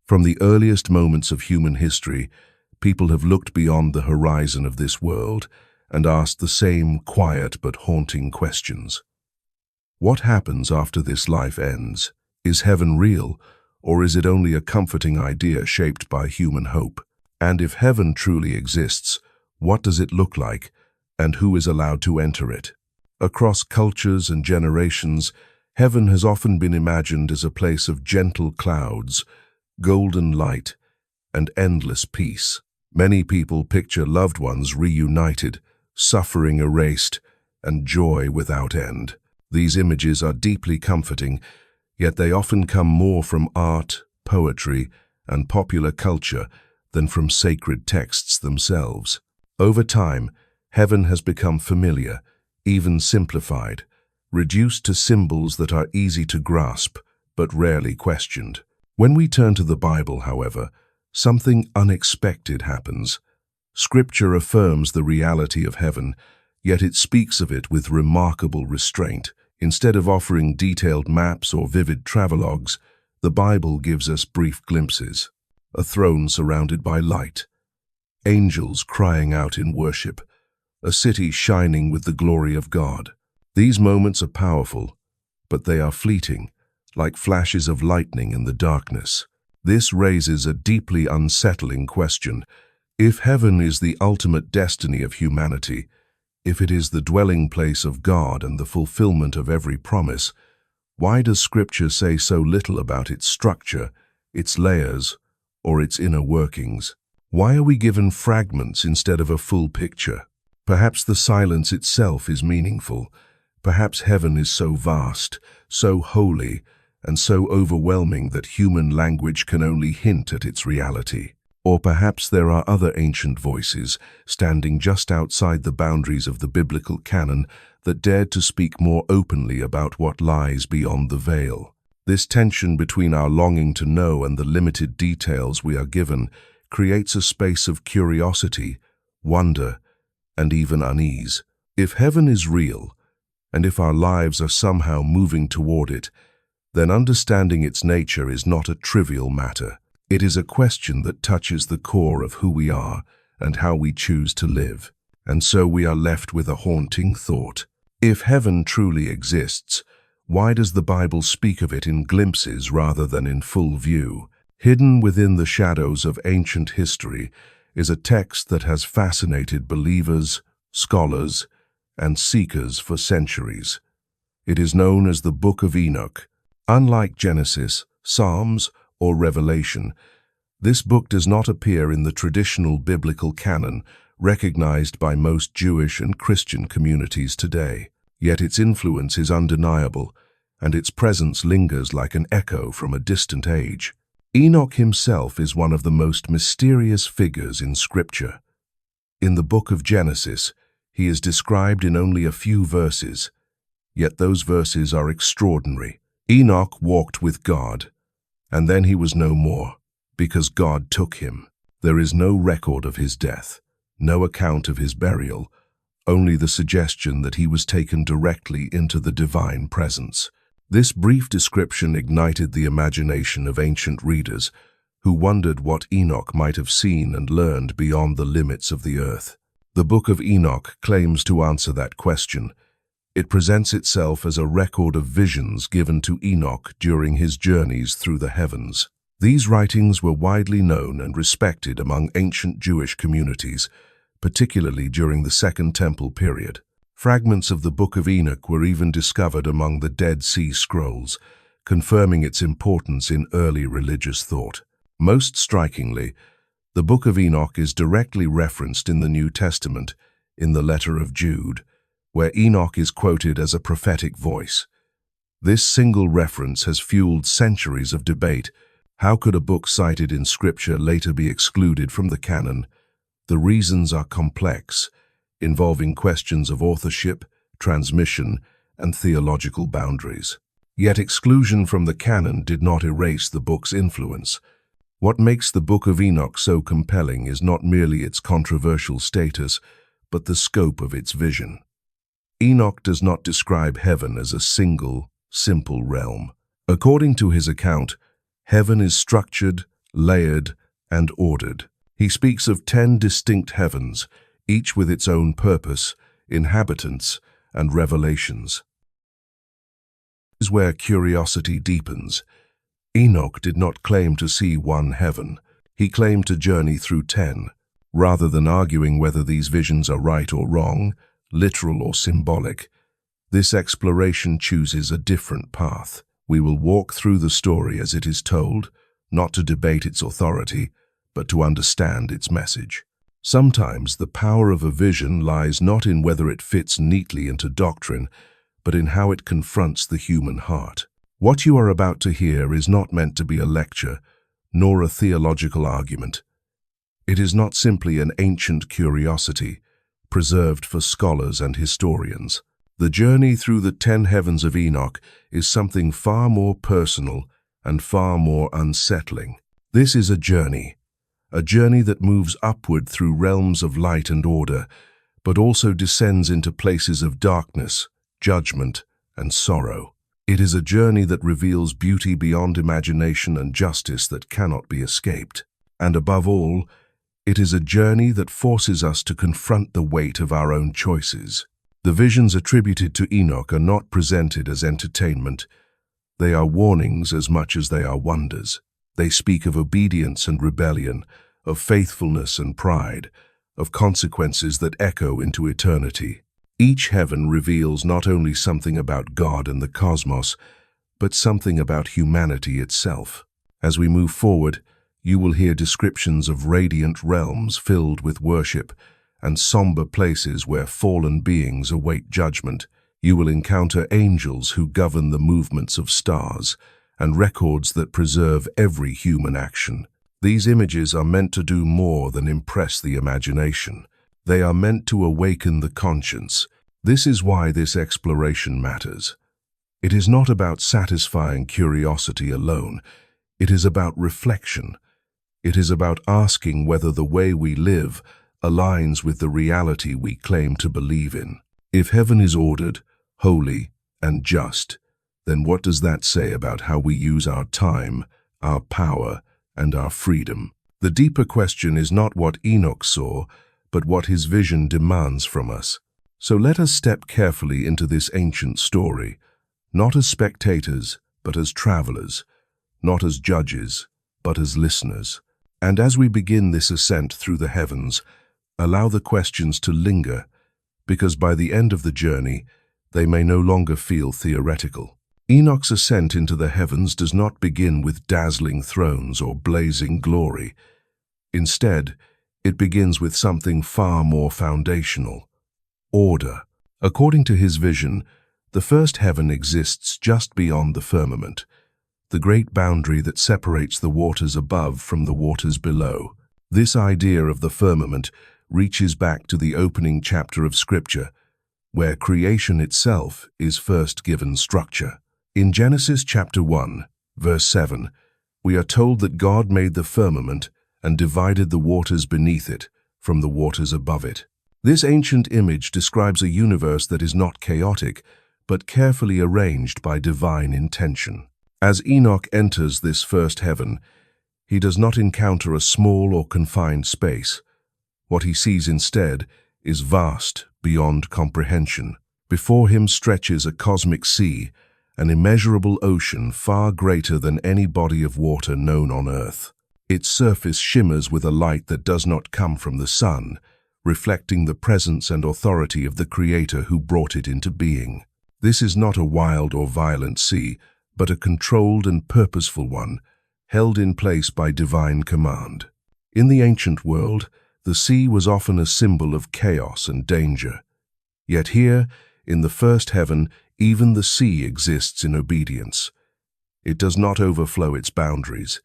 From the earliest moments of human history, people have looked beyond the horizon of this world and asked the same quiet but haunting questions. What happens after this life ends? Is heaven real, or is it only a comforting idea shaped by human hope? And if heaven truly exists, what does it look like, and who is allowed to enter it? Across cultures and generations, heaven has often been imagined as a place of gentle clouds, golden light, and endless peace. Many people picture loved ones reunited, suffering erased, and joy without end. These images are deeply comforting, yet they often come more from art, poetry, and popular culture than from sacred texts themselves. Over time, heaven has become familiar, even simplified, reduced to symbols that are easy to grasp but rarely questioned. When we turn to the Bible, however, something unexpected happens. Scripture affirms the reality of heaven, yet it speaks of it with remarkable restraint. Instead of offering detailed maps or vivid travelogues, the Bible gives us brief glimpses. A throne surrounded by light, angels crying out in worship, a city shining with the glory of God. These moments are powerful, but they are fleeting, like flashes of lightning in the darkness. This raises a deeply unsettling question. If heaven is the ultimate destiny of humanity, if it is the dwelling place of God and the fulfillment of every promise, why does Scripture say so little about its structure, its layers, or its inner workings? Why are we given fragments instead of a full picture? Perhaps the silence itself is meaningful. Perhaps heaven is so vast, so holy, and so overwhelming that human language can only hint at its reality. Or perhaps there are other ancient voices, standing just outside the boundaries of the biblical canon, that dared to speak more openly about what lies beyond the veil. This tension between our longing to know and the limited details we are given creates a space of curiosity, wonder, and even unease. If heaven is real, and if our lives are somehow moving toward it, then understanding its nature is not a trivial matter. It is a question that touches the core of who we are and how we choose to live. And so we are left with a haunting thought. If heaven truly exists, why does the Bible speak of it in glimpses rather than in full view? Hidden within the shadows of ancient history is a text that has fascinated believers, scholars, and seekers for centuries. It is known as the Book of Enoch. Unlike Genesis, Psalms, or Revelation, this book does not appear in the traditional biblical canon recognized by most Jewish and Christian communities today. Yet its influence is undeniable, and its presence lingers like an echo from a distant age. Enoch himself is one of the most mysterious figures in Scripture. In the book of Genesis, he is described in only a few verses, yet those verses are extraordinary. Enoch walked with God, and then he was no more, because God took him. There is no record of his death, no account of his burial, only the suggestion that he was taken directly into the divine presence. This brief description ignited the imagination of ancient readers who wondered what Enoch might have seen and learned beyond the limits of the earth. The Book of Enoch claims to answer that question. It presents itself as a record of visions given to Enoch during his journeys through the heavens. These writings were widely known and respected among ancient Jewish communities, particularly during the Second Temple period. Fragments of the Book of Enoch were even discovered among the Dead Sea Scrolls, confirming its importance in early religious thought. Most strikingly, the Book of Enoch is directly referenced in the New Testament, in the letter of Jude, where Enoch is quoted as a prophetic voice. This single reference has fueled centuries of debate. How could a book cited in Scripture later be excluded from the canon? The reasons are complex, involving questions of authorship, transmission, and theological boundaries. Yet exclusion from the canon did not erase the book's influence. What makes the Book of Enoch so compelling is not merely its controversial status, but the scope of its vision. Enoch does not describe heaven as a single, simple realm. According to his account, heaven is structured, layered, and ordered. He speaks of 10 distinct heavens, each with its own purpose, inhabitants, and revelations. This is where curiosity deepens. Enoch did not claim to see one heaven. He claimed to journey through 10. Rather than arguing whether these visions are right or wrong, literal or symbolic, this exploration chooses a different path. We will walk through the story as it is told, not to debate its authority, but to understand its message. Sometimes the power of a vision lies not in whether it fits neatly into doctrine, but in how it confronts the human heart. What you are about to hear is not meant to be a lecture, nor a theological argument. It is not simply an ancient curiosity, preserved for scholars and historians. The journey through the 10 heavens of Enoch is something far more personal and far more unsettling. This is a journey that moves upward through realms of light and order, but also descends into places of darkness, judgment, and sorrow. It is a journey that reveals beauty beyond imagination and justice that cannot be escaped. And above all, it is a journey that forces us to confront the weight of our own choices. The visions attributed to Enoch are not presented as entertainment. They are warnings as much as they are wonders. They speak of obedience and rebellion, of faithfulness and pride, of consequences that echo into eternity. Each heaven reveals not only something about God and the cosmos, but something about humanity itself. As we move forward, you will hear descriptions of radiant realms filled with worship and somber places where fallen beings await judgment. You will encounter angels who govern the movements of stars and records that preserve every human action. These images are meant to do more than impress the imagination. They are meant to awaken the conscience. This is why this exploration matters. It is not about satisfying curiosity alone. It is about reflection. It is about asking whether the way we live aligns with the reality we claim to believe in. If heaven is ordered, holy, and just, then what does that say about how we use our time, our power, and our freedom? The deeper question is not what Enoch saw, but what his vision demands from us. So let us step carefully into this ancient story, not as spectators, but as travelers, not as judges, but as listeners. And as we begin this ascent through the heavens, allow the questions to linger, because by the end of the journey, they may no longer feel theoretical. Enoch's ascent into the heavens does not begin with dazzling thrones or blazing glory. Instead, it begins with something far more foundational: order. According to his vision, the first heaven exists just beyond the firmament, the great boundary that separates the waters above from the waters below. This idea of the firmament reaches back to the opening chapter of Scripture, where creation itself is first given structure. In Genesis chapter 1, verse 7, we are told that God made the firmament and divided the waters beneath it from the waters above it. This ancient image describes a universe that is not chaotic, but carefully arranged by divine intention. As Enoch enters this first heaven, he does not encounter a small or confined space. What he sees instead is vast beyond comprehension. Before him stretches a cosmic sea, an immeasurable ocean far greater than any body of water known on earth. Its surface shimmers with a light that does not come from the sun, reflecting the presence and authority of the Creator who brought it into being. This is not a wild or violent sea, but a controlled and purposeful one, held in place by divine command. In the ancient world, the sea was often a symbol of chaos and danger. Yet here, in the first heaven, even the sea exists in obedience. It does not overflow its boundaries.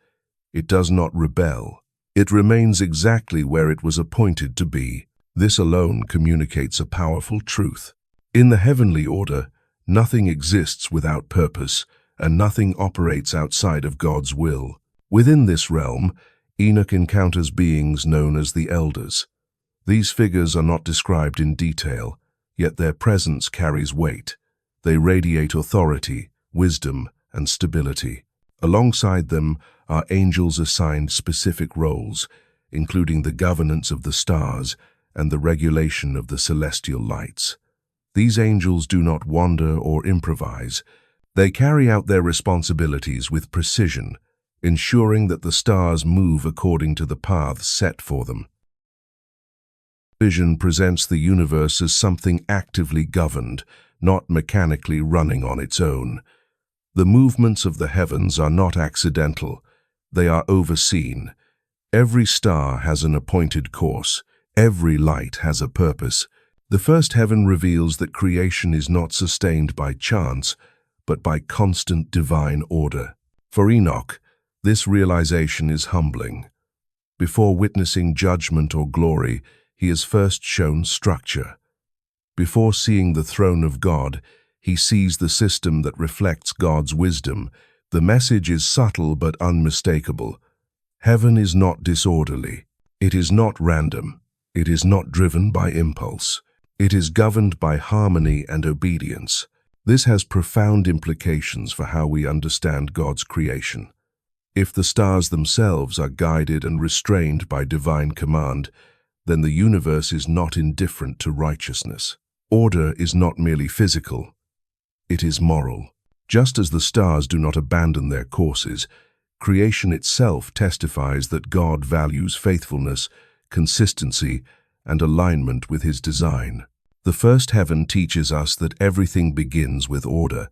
It does not rebel. It remains exactly where it was appointed to be. This alone communicates a powerful truth. In the heavenly order, nothing exists without purpose, and nothing operates outside of God's will. Within this realm, Enoch encounters beings known as the elders. These figures are not described in detail, yet their presence carries weight. They radiate authority, wisdom, and stability. Alongside them are angels assigned specific roles, including the governance of the stars and the regulation of the celestial lights. These angels do not wander or improvise. They carry out their responsibilities with precision, ensuring that the stars move according to the paths set for them. Vision presents the universe as something actively governed, not mechanically running on its own. The movements of the heavens are not accidental, they are overseen. Every star has an appointed course, every light has a purpose. The first heaven reveals that creation is not sustained by chance, but by constant divine order. For Enoch, this realization is humbling. Before witnessing judgment or glory, he is first shown structure. Before seeing the throne of God, he sees the system that reflects God's wisdom. The message is subtle but unmistakable. Heaven is not disorderly. It is not random. It is not driven by impulse. It is governed by harmony and obedience. This has profound implications for how we understand God's creation. If the stars themselves are guided and restrained by divine command, then the universe is not indifferent to righteousness. Order is not merely physical, it is moral. Just as the stars do not abandon their courses, creation itself testifies that God values faithfulness, consistency, and alignment with His design. The first heaven teaches us that everything begins with order.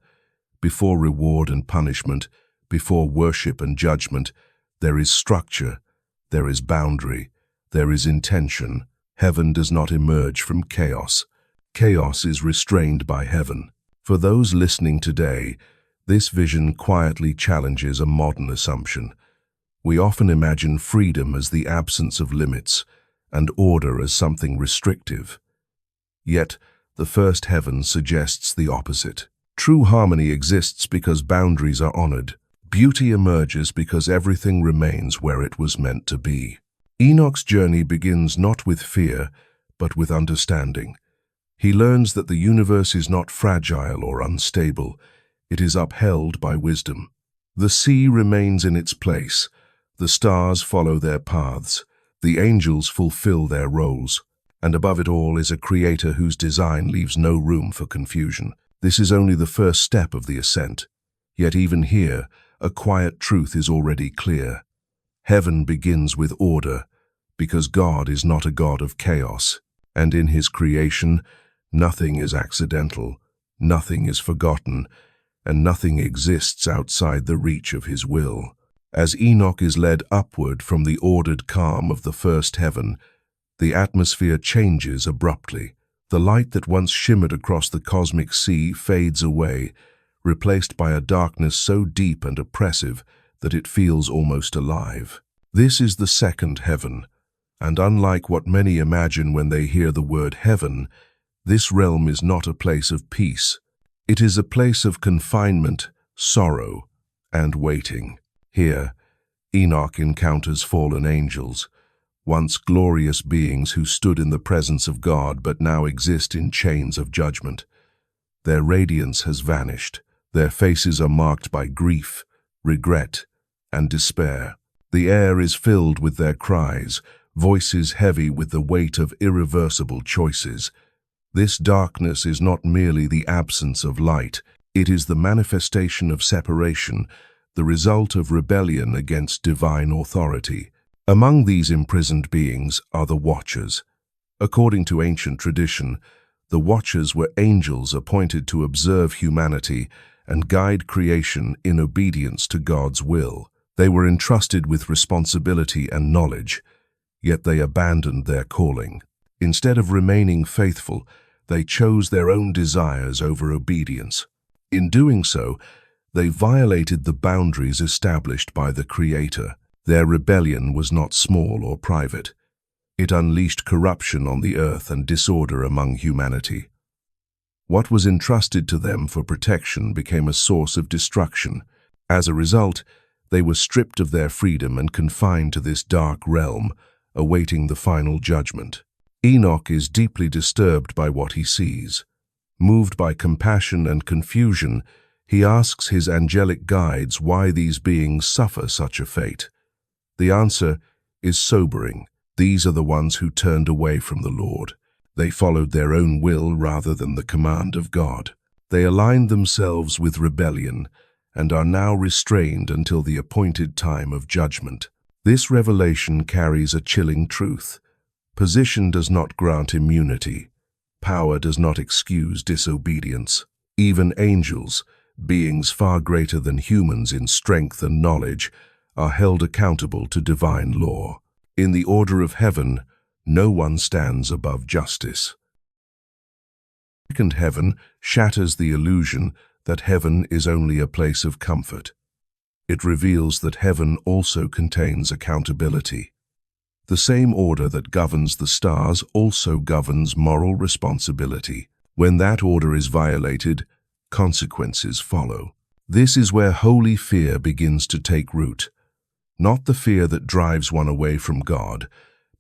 Before reward and punishment, before worship and judgment, there is structure, there is boundary, there is intention. Heaven does not emerge from chaos. Chaos is restrained by heaven. For those listening today, this vision quietly challenges a modern assumption. We often imagine freedom as the absence of limits, and order as something restrictive. Yet, the first heaven suggests the opposite. True harmony exists because boundaries are honored. Beauty emerges because everything remains where it was meant to be. Enoch's journey begins not with fear, but with understanding. He learns that the universe is not fragile or unstable. It is upheld by wisdom. The sea remains in its place. The stars follow their paths. The angels fulfill their roles. And above it all is a creator whose design leaves no room for confusion. This is only the first step of the ascent. Yet even here, a quiet truth is already clear. Heaven begins with order, because God is not a God of chaos, and in His creation, nothing is accidental, nothing is forgotten, and nothing exists outside the reach of His will. As Enoch is led upward from the ordered calm of the first heaven, the atmosphere changes abruptly. The light that once shimmered across the cosmic sea fades away, replaced by a darkness so deep and oppressive that it feels almost alive. This is the second heaven, and unlike what many imagine when they hear the word heaven, this realm is not a place of peace. It is a place of confinement, sorrow, and waiting. Here, Enoch encounters fallen angels, once glorious beings who stood in the presence of God but now exist in chains of judgment. Their radiance has vanished. Their faces are marked by grief, regret, and despair. The air is filled with their cries, voices heavy with the weight of irreversible choices. This darkness is not merely the absence of light, it is the manifestation of separation, the result of rebellion against divine authority. Among these imprisoned beings are the Watchers. According to ancient tradition, the Watchers were angels appointed to observe humanity and guide creation in obedience to God's will. They were entrusted with responsibility and knowledge, yet they abandoned their calling. Instead of remaining faithful, they chose their own desires over obedience. In doing so, they violated the boundaries established by the Creator. Their rebellion was not small or private. It unleashed corruption on the earth and disorder among humanity. What was entrusted to them for protection became a source of destruction. As a result, they were stripped of their freedom and confined to this dark realm, awaiting the final judgment. Enoch is deeply disturbed by what he sees. Moved by compassion and confusion, He asks his angelic guides why these beings suffer such a fate. The answer is sobering. These are the ones who turned away from the Lord. They followed their own will rather than the command of God. They aligned themselves with rebellion and are now restrained until the appointed time of judgment. This revelation carries a chilling truth. Position does not grant immunity. Power does not excuse disobedience. Even angels, beings far greater than humans in strength and knowledge, are held accountable to divine law. In the order of heaven, no one stands above justice. The second heaven shatters the illusion that heaven is only a place of comfort. It reveals that heaven also contains accountability. The same order that governs the stars also governs moral responsibility. When that order is violated, consequences follow. This is where holy fear begins to take root. Not the fear that drives one away from God,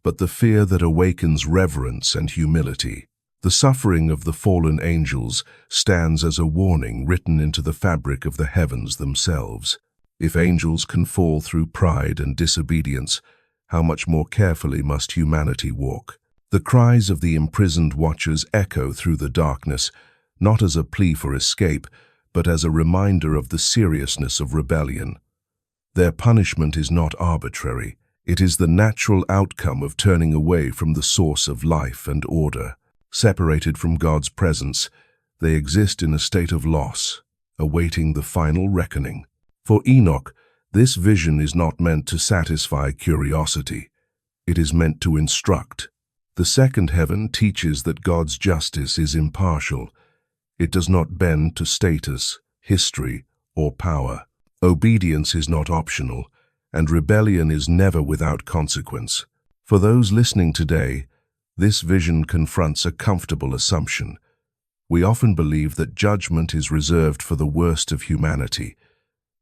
but the fear that awakens reverence and humility. The suffering of the fallen angels stands as a warning written into the fabric of the heavens themselves. If angels can fall through pride and disobedience, how much more carefully must humanity walk? The cries of the imprisoned watchers echo through the darkness, not as a plea for escape, but as a reminder of the seriousness of rebellion. Their punishment is not arbitrary. It is the natural outcome of turning away from the source of life and order. Separated from God's presence, they exist in a state of loss, awaiting the final reckoning. For Enoch, this vision is not meant to satisfy curiosity. It is meant to instruct. The second heaven teaches that God's justice is impartial. It does not bend to status, history, or power. Obedience is not optional, and rebellion is never without consequence. For those listening today, this vision confronts a comfortable assumption. We often believe that judgment is reserved for the worst of humanity,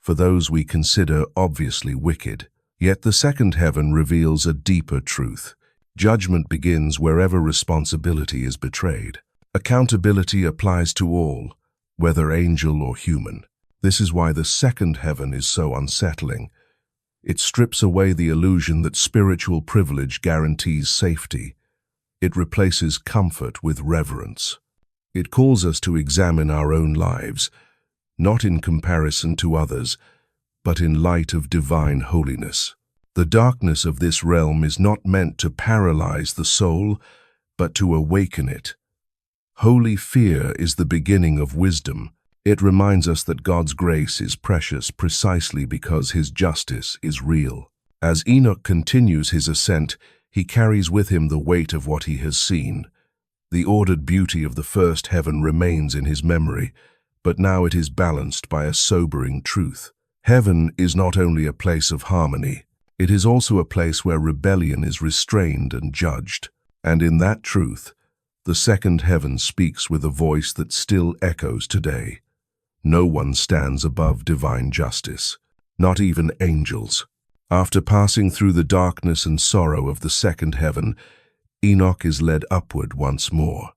for those we consider obviously wicked. Yet the second heaven reveals a deeper truth. Judgment begins wherever responsibility is betrayed. Accountability applies to all, whether angel or human. This is why the second heaven is so unsettling. It strips away the illusion that spiritual privilege guarantees safety. It replaces comfort with reverence. It calls us to examine our own lives, not in comparison to others, but in light of divine holiness. The darkness of this realm is not meant to paralyze the soul, but to awaken it. Holy fear is the beginning of wisdom. It reminds us that God's grace is precious precisely because His justice is real. As Enoch continues his ascent, he carries with him the weight of what he has seen. The ordered beauty of the first heaven remains in his memory, but now it is balanced by a sobering truth. Heaven is not only a place of harmony, it is also a place where rebellion is restrained and judged. And in that truth, the second heaven speaks with a voice that still echoes today. No one stands above divine justice, not even angels. After passing through the darkness and sorrow of the second heaven, Enoch is led upward once more.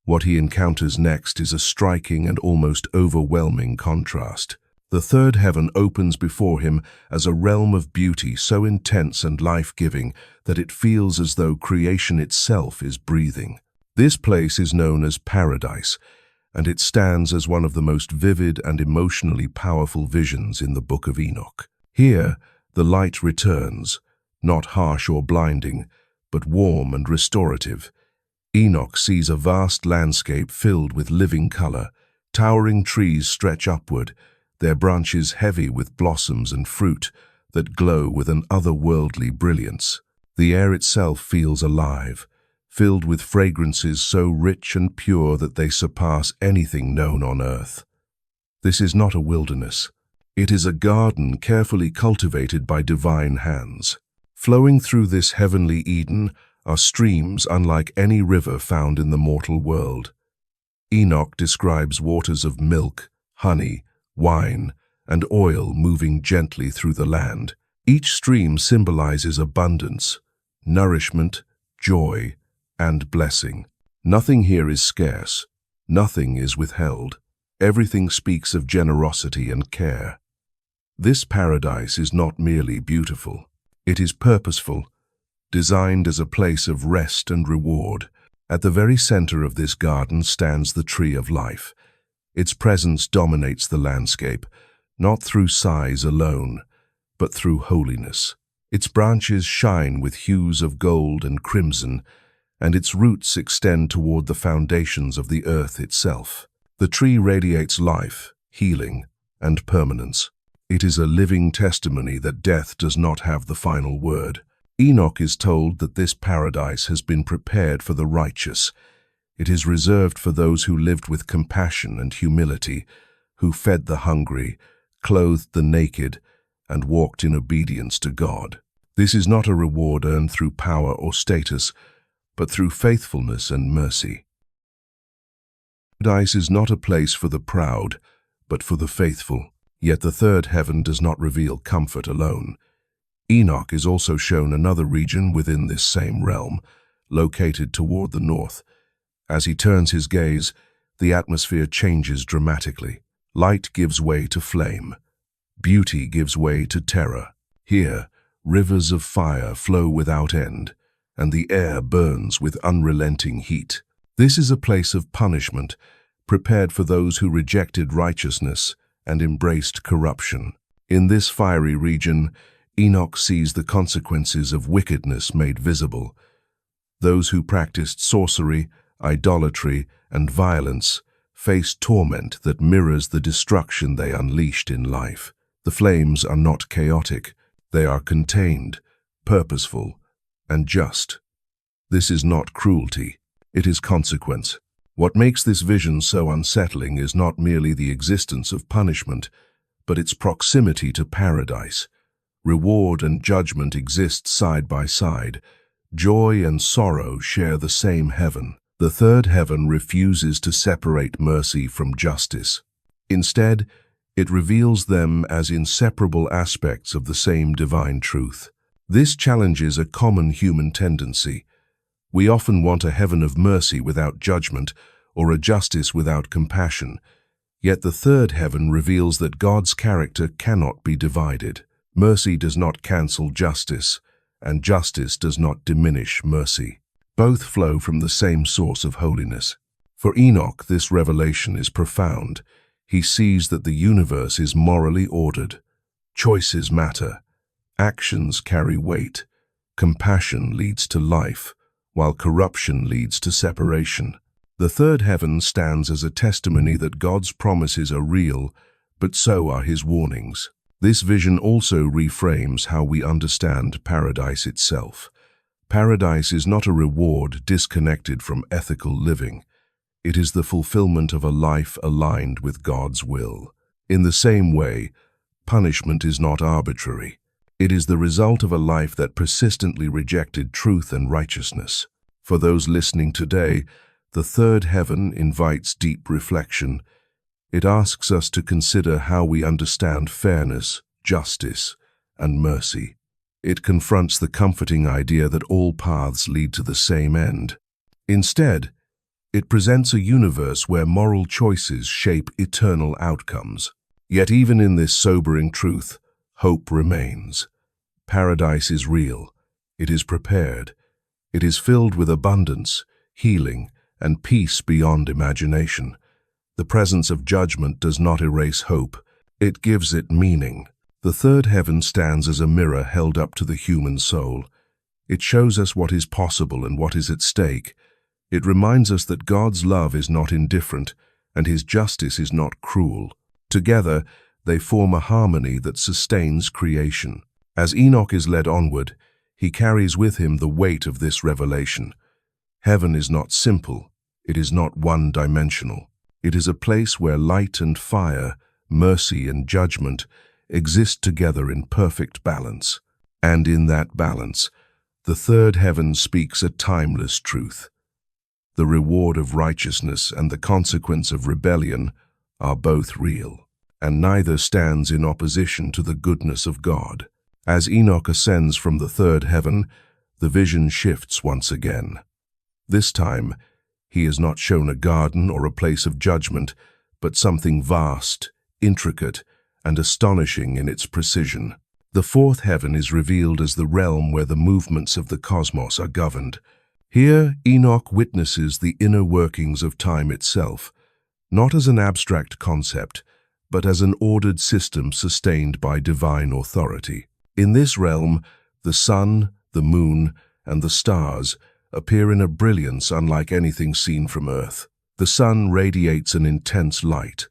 What he encounters next is a striking and almost overwhelming contrast. The third heaven opens before him as a realm of beauty so intense and life-giving that it feels as though creation itself is breathing. This place is known as paradise, and it stands as one of the most vivid and emotionally powerful visions in the Book of Enoch. Here, the light returns, not harsh or blinding, but warm and restorative. Enoch sees a vast landscape filled with living color. Towering trees stretch upward, their branches heavy with blossoms and fruit that glow with an otherworldly brilliance. The air itself feels alive, filled with fragrances so rich and pure that they surpass anything known on earth. This is not a wilderness. It is a garden carefully cultivated by divine hands. Flowing through this heavenly Eden are streams unlike any river found in the mortal world. Enoch describes waters of milk, honey, wine, and oil moving gently through the land. Each stream symbolizes abundance, nourishment, joy, and blessing. Nothing here is scarce. Nothing is withheld. Everything speaks of generosity and care. This paradise is not merely beautiful. It is purposeful, designed as a place of rest and reward. At the very center of this garden stands the tree of life. Its presence dominates the landscape, not through size alone, but through holiness. Its branches shine with hues of gold and crimson, and its roots extend toward the foundations of the earth itself. The tree radiates life, healing, and permanence. It is a living testimony that death does not have the final word. Enoch is told that this paradise has been prepared for the righteous. It is reserved for those who lived with compassion and humility, who fed the hungry, clothed the naked, and walked in obedience to God. This is not a reward earned through power or status, but through faithfulness and mercy. Paradise is not a place for the proud, but for the faithful. Yet the third heaven does not reveal comfort alone. Enoch is also shown another region within this same realm, located toward the north. As he turns his gaze, the atmosphere changes dramatically. Light gives way to flame. Beauty gives way to terror. Here, rivers of fire flow without end, and the air burns with unrelenting heat. This is a place of punishment, prepared for those who rejected righteousness and embraced corruption. In this fiery region, Enoch sees the consequences of wickedness made visible. Those who practiced sorcery, idolatry, and violence face torment that mirrors the destruction they unleashed in life. The flames are not chaotic. They are contained, purposeful, and just. This is not cruelty. It is consequence. What makes this vision so unsettling is not merely the existence of punishment, but its proximity to paradise. Reward and judgment exist side by side. Joy and sorrow share the same heaven. The third heaven refuses to separate mercy from justice. Instead, it reveals them as inseparable aspects of the same divine truth. This challenges a common human tendency. We often want a heaven of mercy without judgment, or a justice without compassion. Yet the third heaven reveals that God's character cannot be divided. Mercy does not cancel justice, and justice does not diminish mercy. Both flow from the same source of holiness. For Enoch, this revelation is profound. He sees that the universe is morally ordered. Choices matter. Actions carry weight. Compassion leads to life, while corruption leads to separation. The third heaven stands as a testimony that God's promises are real, but so are his warnings. This vision also reframes how we understand paradise itself. Paradise is not a reward disconnected from ethical living. It is the fulfillment of a life aligned with God's will. In the same way, punishment is not arbitrary. It is the result of a life that persistently rejected truth and righteousness. For those listening today, the third heaven invites deep reflection. It asks us to consider how we understand fairness, justice, and mercy. It confronts the comforting idea that all paths lead to the same end. Instead, it presents a universe where moral choices shape eternal outcomes. Yet even in this sobering truth, hope remains. Paradise is real. It is prepared. It is filled with abundance, healing, and peace beyond imagination. The presence of judgment does not erase hope. It gives it meaning. The third heaven stands as a mirror held up to the human soul. It shows us what is possible and what is at stake. It reminds us that God's love is not indifferent, and his justice is not cruel. Together, they form a harmony that sustains creation. As Enoch is led onward, he carries with him the weight of this revelation. Heaven is not simple. It is not one-dimensional. It is a place where light and fire, mercy and judgment exist together in perfect balance. And in that balance, the third heaven speaks a timeless truth. The reward of righteousness and the consequence of rebellion are both real, and neither stands in opposition to the goodness of God. As Enoch ascends from the third heaven, the vision shifts once again. This time, he is not shown a garden or a place of judgment, but something vast, intricate, and astonishing in its precision. The fourth heaven is revealed as the realm where the movements of the cosmos are governed. Here, Enoch witnesses the inner workings of time itself, not as an abstract concept, but as an ordered system sustained by divine authority. In this realm, the sun, the moon, and the stars appear in a brilliance unlike anything seen from Earth. The sun radiates an intense light,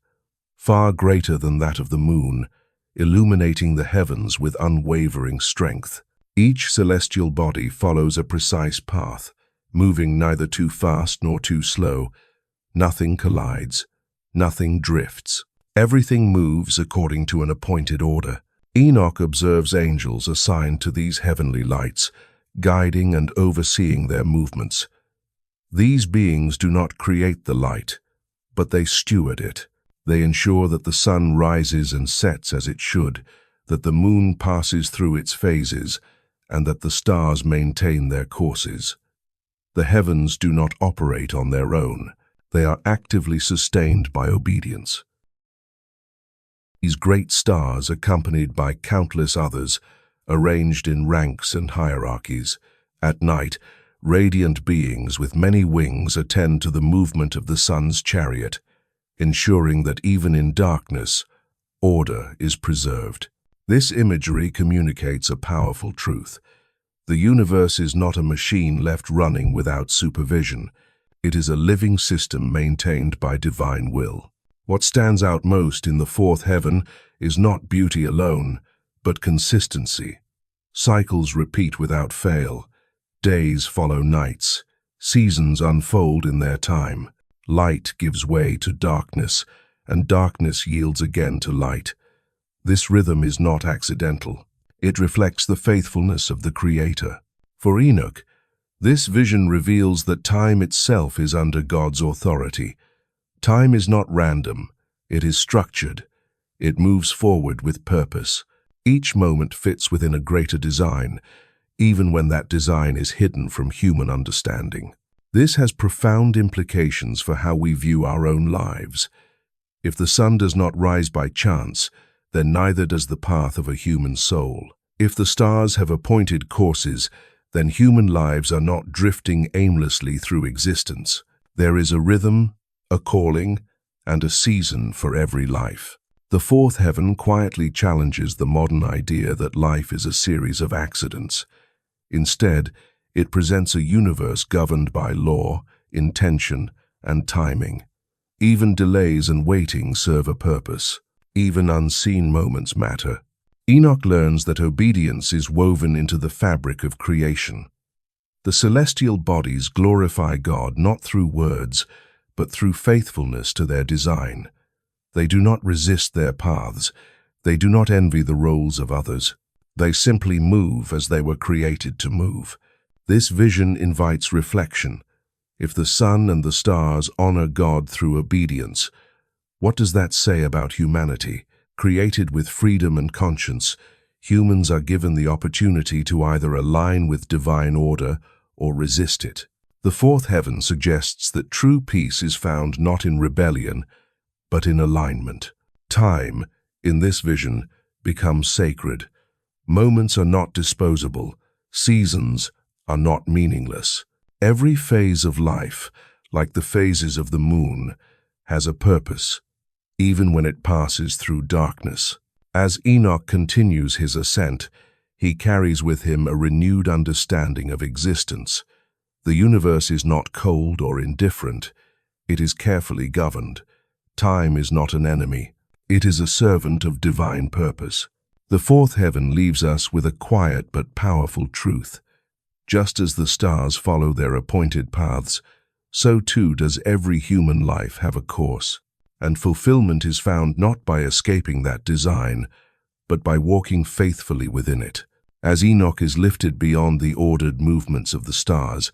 far greater than that of the moon, illuminating the heavens with unwavering strength. Each celestial body follows a precise path, moving neither too fast nor too slow. Nothing collides, nothing drifts. Everything moves according to an appointed order. Enoch observes angels assigned to these heavenly lights, guiding and overseeing their movements. These beings do not create the light, but they steward it. They ensure that the sun rises and sets as it should, that the moon passes through its phases, and that the stars maintain their courses. The heavens do not operate on their own. They are actively sustained by obedience. These great stars, accompanied by countless others, arranged in ranks and hierarchies. At night, radiant beings with many wings attend to the movement of the sun's chariot, ensuring that even in darkness, order is preserved. This imagery communicates a powerful truth. The universe is not a machine left running without supervision. It is a living system maintained by divine will. What stands out most in the fourth heaven is not beauty alone, but consistency. Cycles repeat without fail. Days follow nights. Seasons unfold in their time. Light gives way to darkness, and darkness yields again to light. This rhythm is not accidental. It reflects the faithfulness of the Creator. For Enoch, this vision reveals that time itself is under God's authority. Time is not random, it is structured. It moves forward with purpose. Each moment fits within a greater design, even when that design is hidden from human understanding. This has profound implications for how we view our own lives. If the sun does not rise by chance, then neither does the path of a human soul. If the stars have appointed courses, then human lives are not drifting aimlessly through existence. There is a rhythm, a calling, and a season for every life. The fourth heaven quietly challenges the modern idea that life is a series of accidents. Instead, it presents a universe governed by law, intention, and timing. Even delays and waiting serve a purpose. Even unseen moments matter. Enoch learns that obedience is woven into the fabric of creation. The celestial bodies glorify God not through words, but through faithfulness to their design. They do not resist their paths. They do not envy the roles of others. They simply move as they were created to move. This vision invites reflection. If the sun and the stars honor God through obedience, what does that say about humanity? Created with freedom and conscience, humans are given the opportunity to either align with divine order or resist it. The fourth heaven suggests that true peace is found not in rebellion, but in alignment. Time, in this vision, becomes sacred. Moments are not disposable. Seasons are not meaningless. Every phase of life, like the phases of the moon, has a purpose, even when it passes through darkness. As Enoch continues his ascent, he carries with him a renewed understanding of existence. The universe is not cold or indifferent. It is carefully governed. Time is not an enemy. It is a servant of divine purpose. The fourth heaven leaves us with a quiet but powerful truth. Just as the stars follow their appointed paths, so too does every human life have a course. And fulfillment is found not by escaping that design, but by walking faithfully within it. As Enoch is lifted beyond the ordered movements of the stars,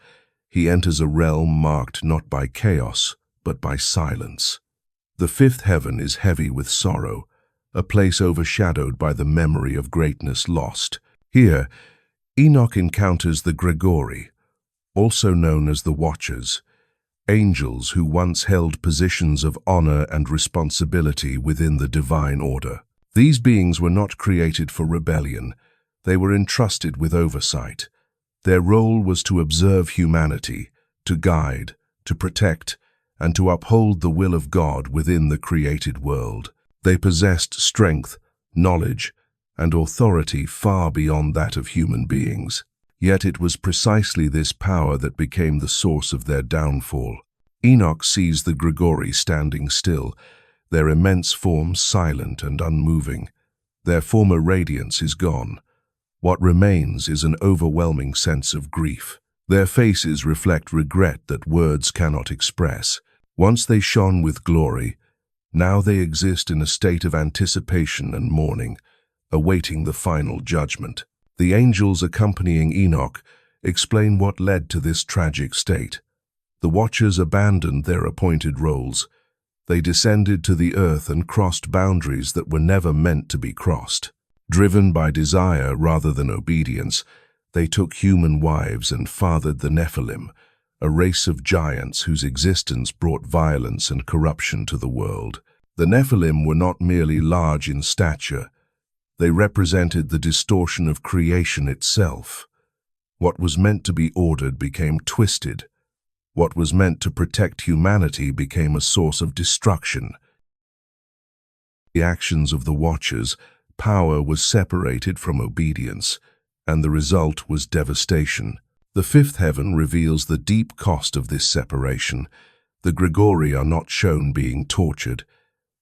he enters a realm marked not by chaos, but by silence. The fifth heaven is heavy with sorrow, a place overshadowed by the memory of greatness lost. Here, Enoch encounters the Gregory, also known as the Watchers. angels who once held positions of honor and responsibility within the divine order. These beings were not created for rebellion. They were entrusted with oversight. Their role was to observe humanity, to guide, to protect, and to uphold the will of God within the created world. They possessed strength, knowledge, and authority far beyond that of human beings. Yet it was precisely this power that became the source of their downfall. Enoch sees the Grigori standing still, their immense forms silent and unmoving. Their former radiance is gone. What remains is an overwhelming sense of grief. Their faces reflect regret that words cannot express. Once they shone with glory, now they exist in a state of anticipation and mourning, awaiting the final judgment. The angels accompanying Enoch explain what led to this tragic state. The watchers abandoned their appointed roles. They descended to the earth and crossed boundaries that were never meant to be crossed. Driven by desire rather than obedience, they took human wives and fathered the Nephilim, a race of giants whose existence brought violence and corruption to the world. The Nephilim were not merely large in stature. They represented the distortion of creation itself. What was meant to be ordered became twisted. What was meant to protect humanity became a source of destruction. The actions of the watchers, power was separated from obedience, and the result was devastation. The fifth heaven reveals the deep cost of this separation. The Grigori are not shown being tortured.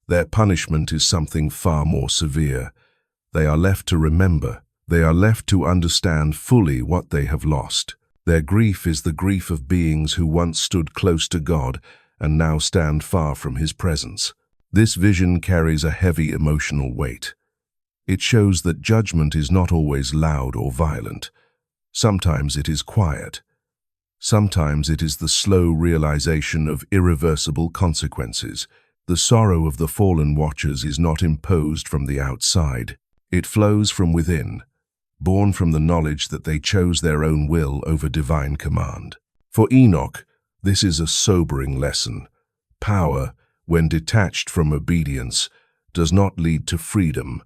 Their punishment is something far more severe. They are left to remember. They are left to understand fully what they have lost. Their grief is the grief of beings who once stood close to God and now stand far from His presence. This vision carries a heavy emotional weight. It shows that judgment is not always loud or violent. Sometimes it is quiet. Sometimes it is the slow realization of irreversible consequences. The sorrow of the fallen watchers is not imposed from the outside. It flows from within, born from the knowledge that they chose their own will over divine command. For Enoch, this is a sobering lesson. Power, when detached from obedience, does not lead to freedom.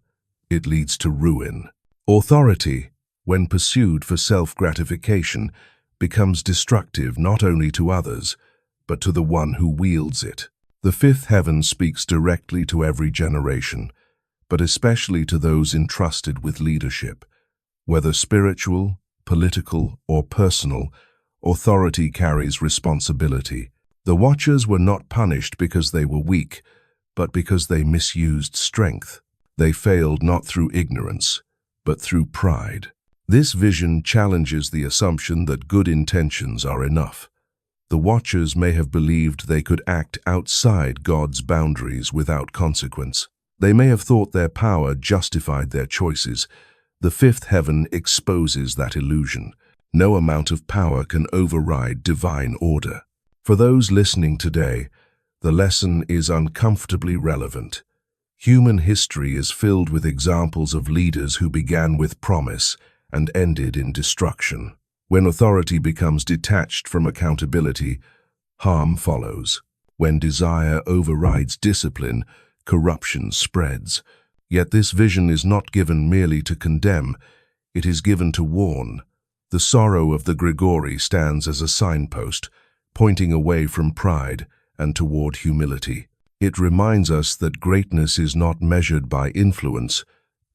It leads to ruin. Authority, when pursued for self-gratification, becomes destructive not only to others, but to the one who wields it. The fifth heaven speaks directly to every generation, but especially to those entrusted with leadership. Whether spiritual, political, or personal, authority carries responsibility. The watchers were not punished because they were weak, but because they misused strength. They failed not through ignorance, but through pride. This vision challenges the assumption that good intentions are enough. The watchers may have believed they could act outside God's boundaries without consequence. They may have thought their power justified their choices. The fifth heaven exposes that illusion. No amount of power can override divine order. For those listening today, the lesson is uncomfortably relevant. Human history is filled with examples of leaders who began with promise and ended in destruction. When authority becomes detached from accountability, harm follows. When desire overrides discipline, corruption spreads. Yet this vision is not given merely to condemn, it is given to warn. The sorrow of the Grigori stands as a signpost, pointing away from pride and toward humility. It reminds us that greatness is not measured by influence,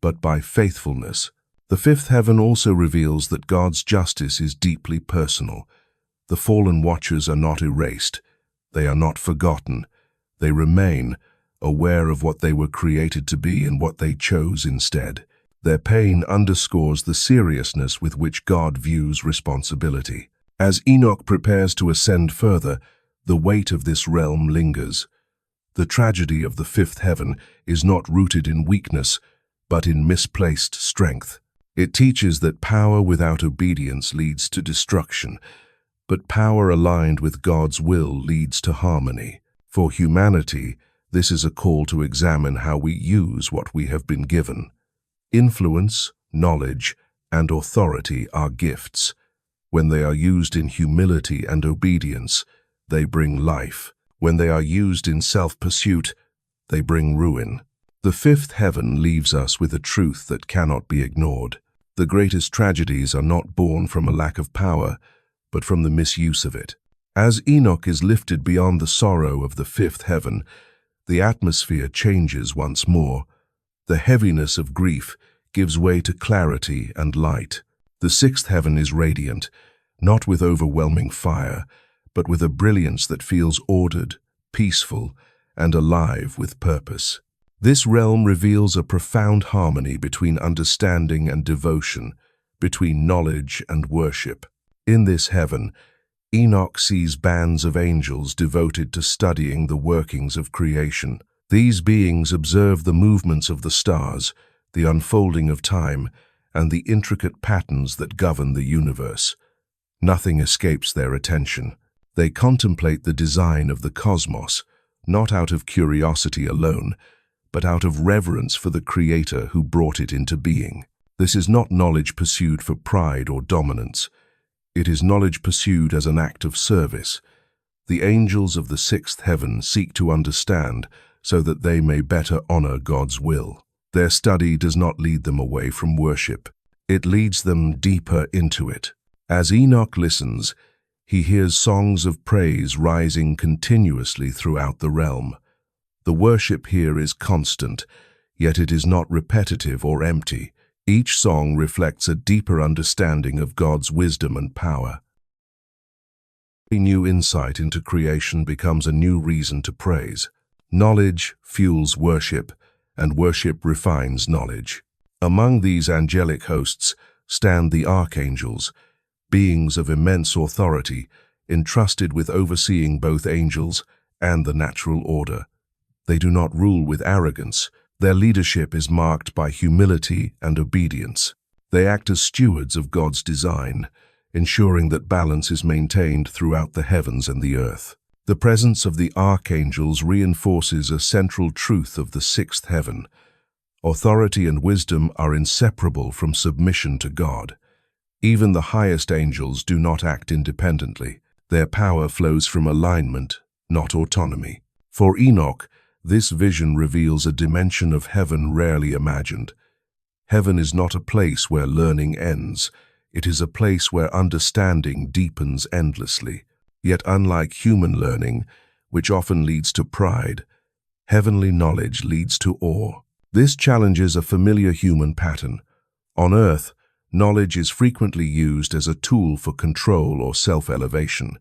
but by faithfulness. The fifth heaven also reveals that God's justice is deeply personal. The fallen watchers are not erased. They are not forgotten. They remain, aware of what they were created to be and what they chose instead. Their pain underscores the seriousness with which God views responsibility. As Enoch prepares to ascend further, the weight of this realm lingers. The tragedy of the fifth heaven is not rooted in weakness, but in misplaced strength. It teaches that power without obedience leads to destruction, but power aligned with God's will leads to harmony. For humanity, this is a call to examine how we use what we have been given. Influence, knowledge, and authority are gifts. When they are used in humility and obedience, they bring life. When they are used in self-pursuit, they bring ruin. The fifth heaven leaves us with a truth that cannot be ignored. The greatest tragedies are not born from a lack of power, but from the misuse of it. As Enoch is lifted beyond the sorrow of the fifth heaven, the atmosphere changes once more. The heaviness of grief gives way to clarity and light. The sixth heaven is radiant, not with overwhelming fire, but with a brilliance that feels ordered, peaceful, and alive with purpose. This realm reveals a profound harmony between understanding and devotion, between knowledge and worship. In this heaven, Enoch sees bands of angels devoted to studying the workings of creation. These beings observe the movements of the stars, the unfolding of time, and the intricate patterns that govern the universe. Nothing escapes their attention. They contemplate the design of the cosmos, not out of curiosity alone, but out of reverence for the Creator who brought it into being. This is not knowledge pursued for pride or dominance. It is knowledge pursued as an act of service. The angels of the sixth heaven seek to understand so that they may better honor God's will. Their study does not lead them away from worship. It leads them deeper into it. As Enoch listens, he hears songs of praise rising continuously throughout the realm. The worship here is constant, yet it is not repetitive or empty. Each song reflects a deeper understanding of God's wisdom and power. A new insight into creation becomes a new reason to praise. Knowledge fuels worship, and worship refines knowledge. Among these angelic hosts stand the archangels, beings of immense authority, entrusted with overseeing both angels and the natural order. They do not rule with arrogance. Their leadership is marked by humility and obedience. They act as stewards of God's design, ensuring that balance is maintained throughout the heavens and the earth. The presence of the archangels reinforces a central truth of the sixth heaven. Authority and wisdom are inseparable from submission to God. Even the highest angels do not act independently. Their power flows from alignment, not autonomy. For Enoch, this vision reveals a dimension of heaven rarely imagined. Heaven is not a place where learning ends. It is a place where understanding deepens endlessly. Yet unlike human learning, which often leads to pride, heavenly knowledge leads to awe. This challenges a familiar human pattern. On earth, knowledge is frequently used as a tool for control or self-elevation.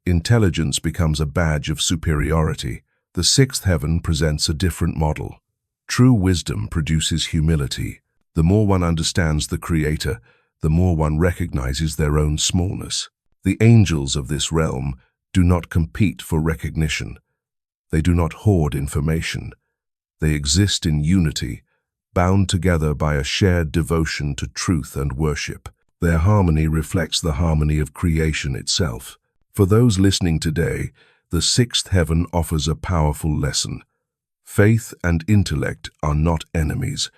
Intelligence becomes a badge of superiority. The sixth heaven presents a different model. True wisdom produces humility. The more one understands the Creator, the more one recognizes their own smallness. The angels of this realm do not compete for recognition. They do not hoard information. They exist in unity, bound together by a shared devotion to truth and worship. Their harmony reflects the harmony of creation itself. For those listening today, the sixth heaven offers a powerful lesson. Faith and intellect are not enemies.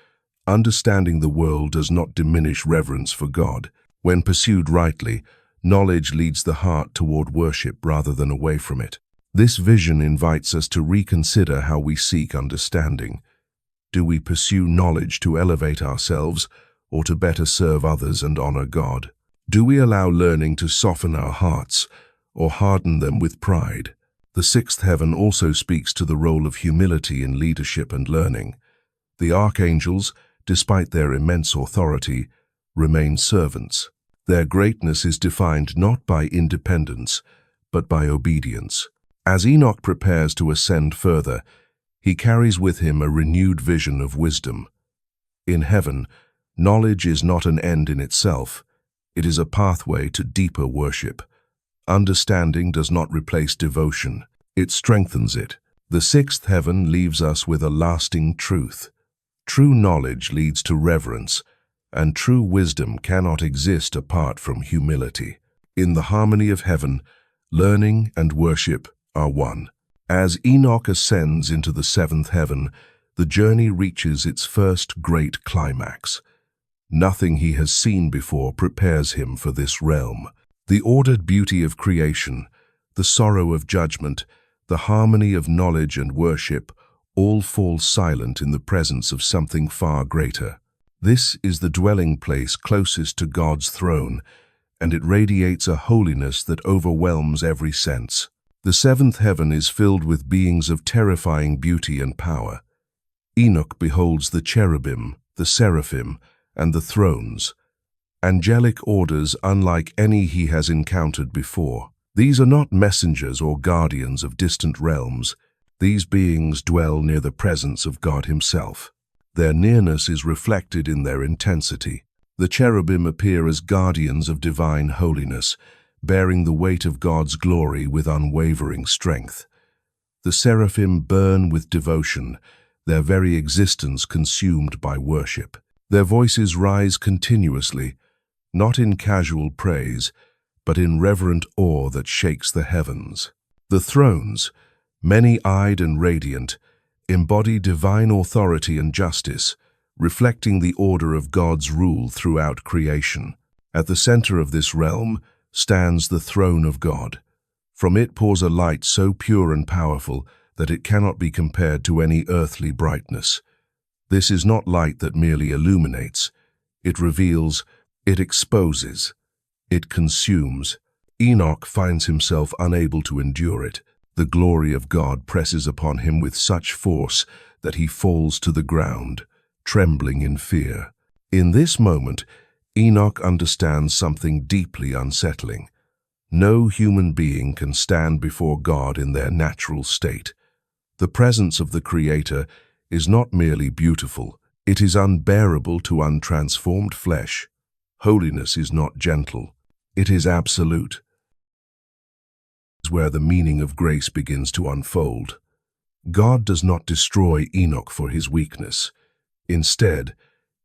Understanding the world does not diminish reverence for God. When pursued rightly, knowledge leads the heart toward worship rather than away from it. This vision invites us to reconsider how we seek understanding. Do we pursue knowledge to elevate ourselves or to better serve others and honor God? Do we allow learning to soften our hearts or harden them with pride? The sixth heaven also speaks to the role of humility in leadership and learning. The archangels, despite their immense authority, remain servants. Their greatness is defined not by independence, but by obedience. As Enoch prepares to ascend further, he carries with him a renewed vision of wisdom. In heaven, knowledge is not an end in itself. It is a pathway to deeper worship. Understanding does not replace devotion. It strengthens it. The sixth heaven leaves us with a lasting truth. True knowledge leads to reverence, and true wisdom cannot exist apart from humility. In the harmony of heaven, learning and worship are one. As Enoch ascends into the seventh heaven, the journey reaches its first great climax. Nothing he has seen before prepares him for this realm. The ordered beauty of creation, the sorrow of judgment, the harmony of knowledge and worship, all fall silent in the presence of something far greater. This is the dwelling place closest to God's throne, and it radiates a holiness that overwhelms every sense. The seventh heaven is filled with beings of terrifying beauty and power. Enoch beholds the cherubim, the seraphim, and the thrones, angelic orders unlike any he has encountered before. These are not messengers or guardians of distant realms. These beings dwell near the presence of God himself. Their nearness is reflected in their intensity. The cherubim appear as guardians of divine holiness, bearing the weight of God's glory with unwavering strength. The seraphim burn with devotion, their very existence consumed by worship. Their voices rise continuously, not in casual praise, but in reverent awe that shakes the heavens. The thrones, many-eyed and radiant, embody divine authority and justice, reflecting the order of God's rule throughout creation. At the center of this realm stands the throne of God. From it pours a light so pure and powerful that it cannot be compared to any earthly brightness. This is not light that merely illuminates. It reveals, it exposes, it consumes. Enoch finds himself unable to endure it. The glory of God presses upon him with such force that he falls to the ground, trembling in fear. In this moment, Enoch understands something deeply unsettling. No human being can stand before God in their natural state. The presence of the Creator is not merely beautiful, it is unbearable to untransformed flesh. Holiness is not gentle, it is absolute. This is where the meaning of grace begins to unfold. God does not destroy Enoch for his weakness. Instead,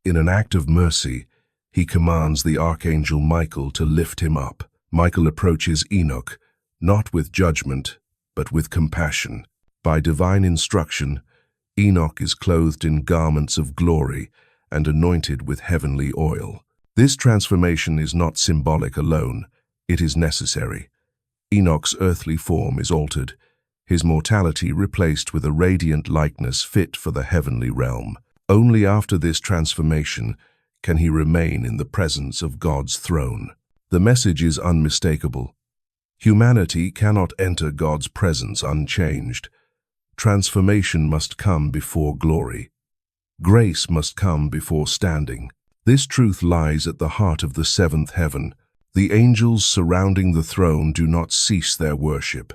in an act of mercy, he commands the archangel Michael to lift him up. Michael approaches Enoch, not with judgment, but with compassion. By divine instruction, Enoch is clothed in garments of glory and anointed with heavenly oil. This transformation is not symbolic alone, it is necessary. Enoch's earthly form is altered, his mortality replaced with a radiant likeness fit for the heavenly realm. Only after this transformation can he remain in the presence of God's throne. The message is unmistakable. Humanity cannot enter God's presence unchanged. Transformation must come before glory. Grace must come before standing. This truth lies at the heart of the seventh heaven. The angels surrounding the throne do not cease their worship.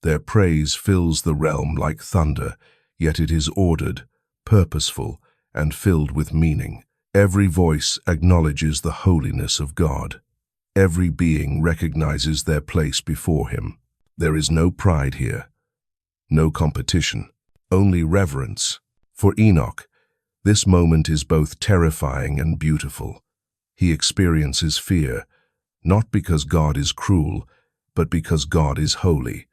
Their praise fills the realm like thunder, yet it is ordered, purposeful, and filled with meaning. Every voice acknowledges the holiness of God. Every being recognizes their place before him. There is no pride here, no competition, only reverence. For Enoch, this moment is both terrifying and beautiful. He experiences fear, not because God is cruel, but because God is holy.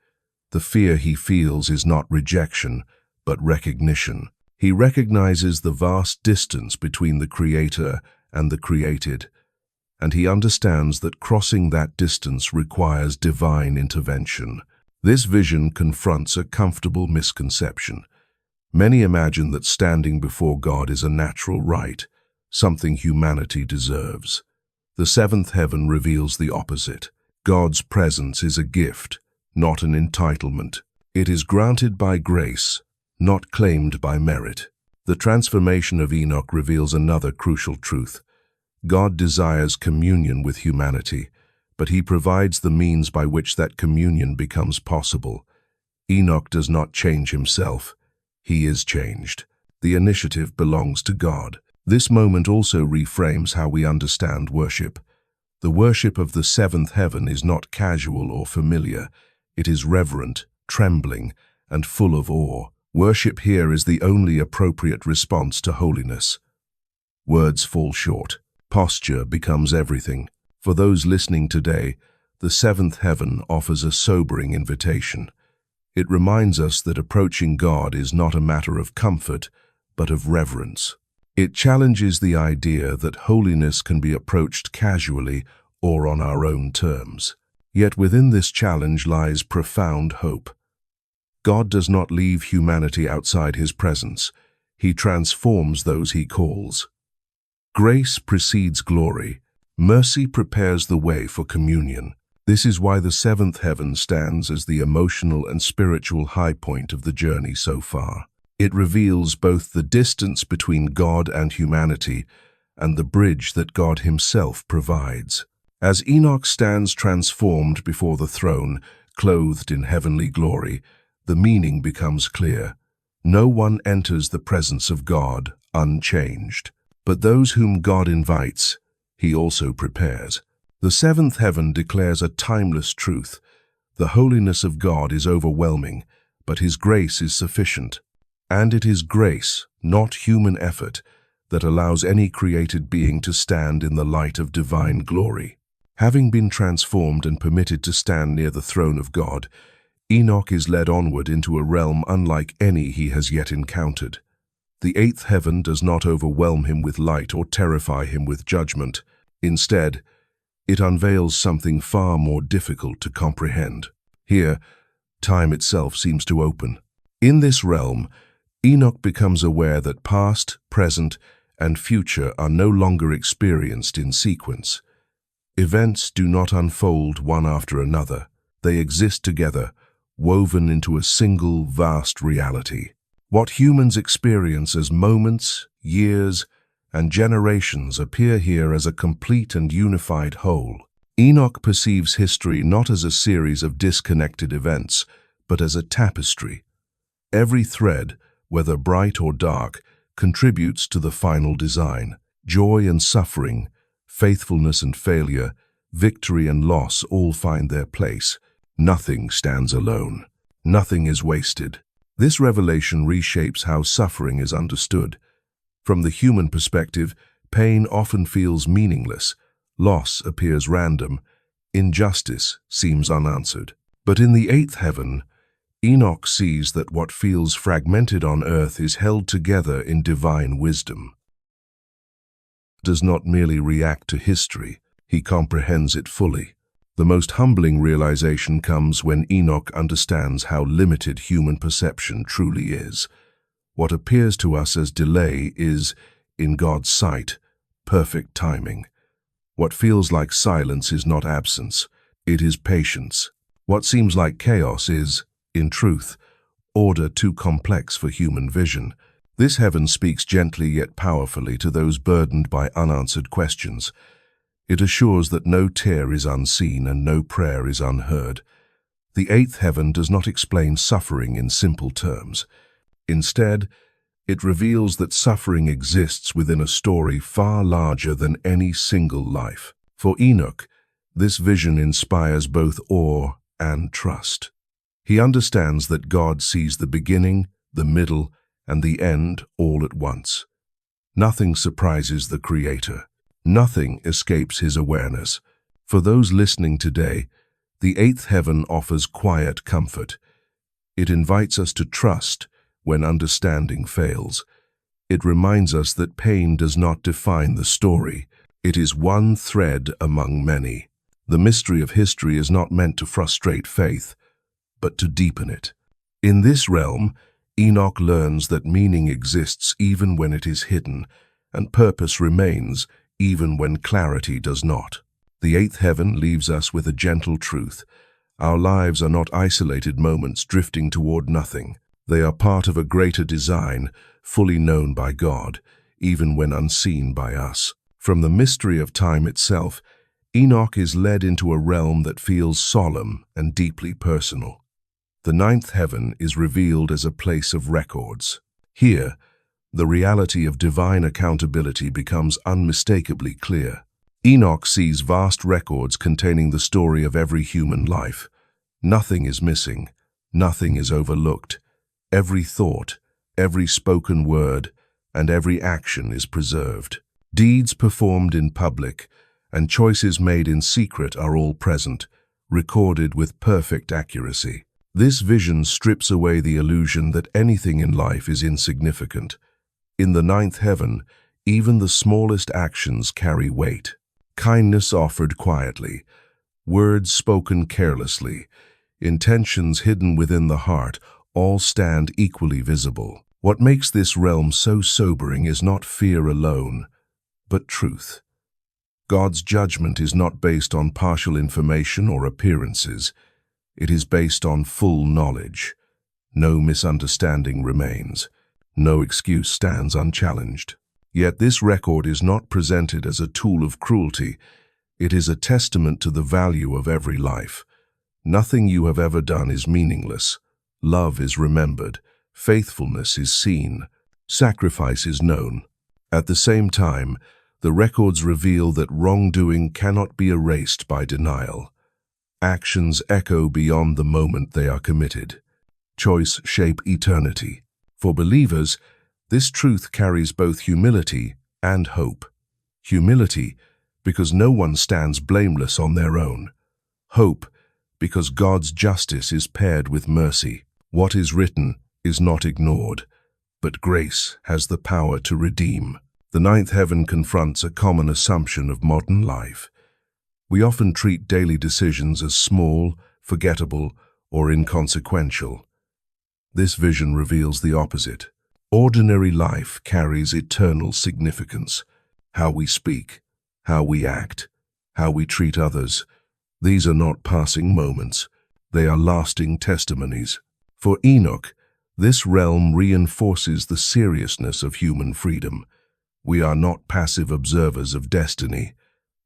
The fear he feels is not rejection, but recognition. He recognizes the vast distance between the Creator and the created, and he understands that crossing that distance requires divine intervention. This vision confronts a comfortable misconception. Many imagine that standing before God is a natural right, something humanity deserves. The seventh heaven reveals the opposite. God's presence is a gift, not an entitlement. It is granted by grace, not claimed by merit. The transformation of Enoch reveals another crucial truth. God desires communion with humanity, but he provides the means by which that communion becomes possible. Enoch does not change himself. He is changed. The initiative belongs to God. This moment also reframes how we understand worship. The worship of the seventh heaven is not casual or familiar. It is reverent, trembling, and full of awe. Worship here is the only appropriate response to holiness. Words fall short. Posture becomes everything. For those listening today, the seventh heaven offers a sobering invitation. It reminds us that approaching God is not a matter of comfort, but of reverence. It challenges the idea that holiness can be approached casually or on our own terms. Yet within this challenge lies profound hope. God does not leave humanity outside his presence. He transforms those he calls. Grace precedes glory. Mercy prepares the way for communion. This is why the seventh heaven stands as the emotional and spiritual high point of the journey so far. It reveals both the distance between God and humanity and the bridge that God himself provides. As Enoch stands transformed before the throne, clothed in heavenly glory, the meaning becomes clear. No one enters the presence of God unchanged, but those whom God invites, he also prepares. The seventh heaven declares a timeless truth. The holiness of God is overwhelming, but his grace is sufficient. And it is grace, not human effort, that allows any created being to stand in the light of divine glory. Having been transformed and permitted to stand near the throne of God, Enoch is led onward into a realm unlike any he has yet encountered. The eighth heaven does not overwhelm him with light or terrify him with judgment. Instead, it unveils something far more difficult to comprehend. Here, time itself seems to open. In this realm, Enoch becomes aware that past, present, and future are no longer experienced in sequence. Events do not unfold one after another. They exist together, woven into a single vast reality. What humans experience as moments, years, and generations appear here as a complete and unified whole. Enoch perceives history not as a series of disconnected events, but as a tapestry. Every thread, whether bright or dark, contributes to the final design. Joy and suffering, faithfulness and failure, victory and loss all find their place. Nothing stands alone. Nothing is wasted. This revelation reshapes how suffering is understood. From the human perspective, pain often feels meaningless, loss appears random, injustice seems unanswered. But in the eighth heaven, Enoch sees that what feels fragmented on earth is held together in divine wisdom. He does not merely react to history, he comprehends it fully. The most humbling realization comes when Enoch understands how limited human perception truly is. What appears to us as delay is, in God's sight, perfect timing. What feels like silence is not absence, it is patience. What seems like chaos is, in truth, order too complex for human vision. This heaven speaks gently yet powerfully to those burdened by unanswered questions. It assures that no tear is unseen and no prayer is unheard. The eighth heaven does not explain suffering in simple terms. Instead, it reveals that suffering exists within a story far larger than any single life. For Enoch, this vision inspires both awe and trust. He understands that God sees the beginning, the middle, and the end all at once. Nothing surprises the Creator. Nothing escapes his awareness. For those listening today, the eighth heaven offers quiet comfort. It invites us to trust when understanding fails. It reminds us that pain does not define the story. It is one thread among many. The mystery of history is not meant to frustrate faith, but to deepen it. In this realm, Enoch learns that meaning exists even when it is hidden, and purpose remains even when clarity does not. The eighth heaven leaves us with a gentle truth. Our lives are not isolated moments drifting toward nothing. They are part of a greater design, fully known by God, even when unseen by us. From the mystery of time itself, Enoch is led into a realm that feels solemn and deeply personal. The ninth heaven is revealed as a place of records. Here, the reality of divine accountability becomes unmistakably clear. Enoch sees vast records containing the story of every human life. Nothing is missing, nothing is overlooked. Every thought, every spoken word, and every action is preserved. Deeds performed in public and choices made in secret are all present, recorded with perfect accuracy. This vision strips away the illusion that anything in life is insignificant. In the ninth heaven, even the smallest actions carry weight. Kindness offered quietly, Words spoken carelessly, intentions hidden within the heart, all stand equally visible. What makes this realm so sobering is not fear alone, but truth. God's judgment is not based on partial information or appearances. It is based on full knowledge. No misunderstanding remains. No excuse stands unchallenged. Yet this record is not presented as a tool of cruelty. It is a testament to the value of every life. Nothing you have ever done is meaningless. Love is remembered. Faithfulness is seen. Sacrifice is known. At the same time, the records reveal that wrongdoing cannot be erased by denial. Actions echo beyond the moment they are committed. Choice shape eternity. For believers, this truth carries both humility and hope. Humility, because no one stands blameless on their own. Hope, because God's justice is paired with mercy. What is written is not ignored, but grace has the power to redeem. The ninth heaven confronts a common assumption of modern life. We often treat daily decisions as small, forgettable, or inconsequential. This vision reveals the opposite. Ordinary life carries eternal significance. How we speak, how we act, how we treat others. These are not passing moments. They are lasting testimonies. For Enoch, this realm reinforces the seriousness of human freedom. We are not passive observers of destiny.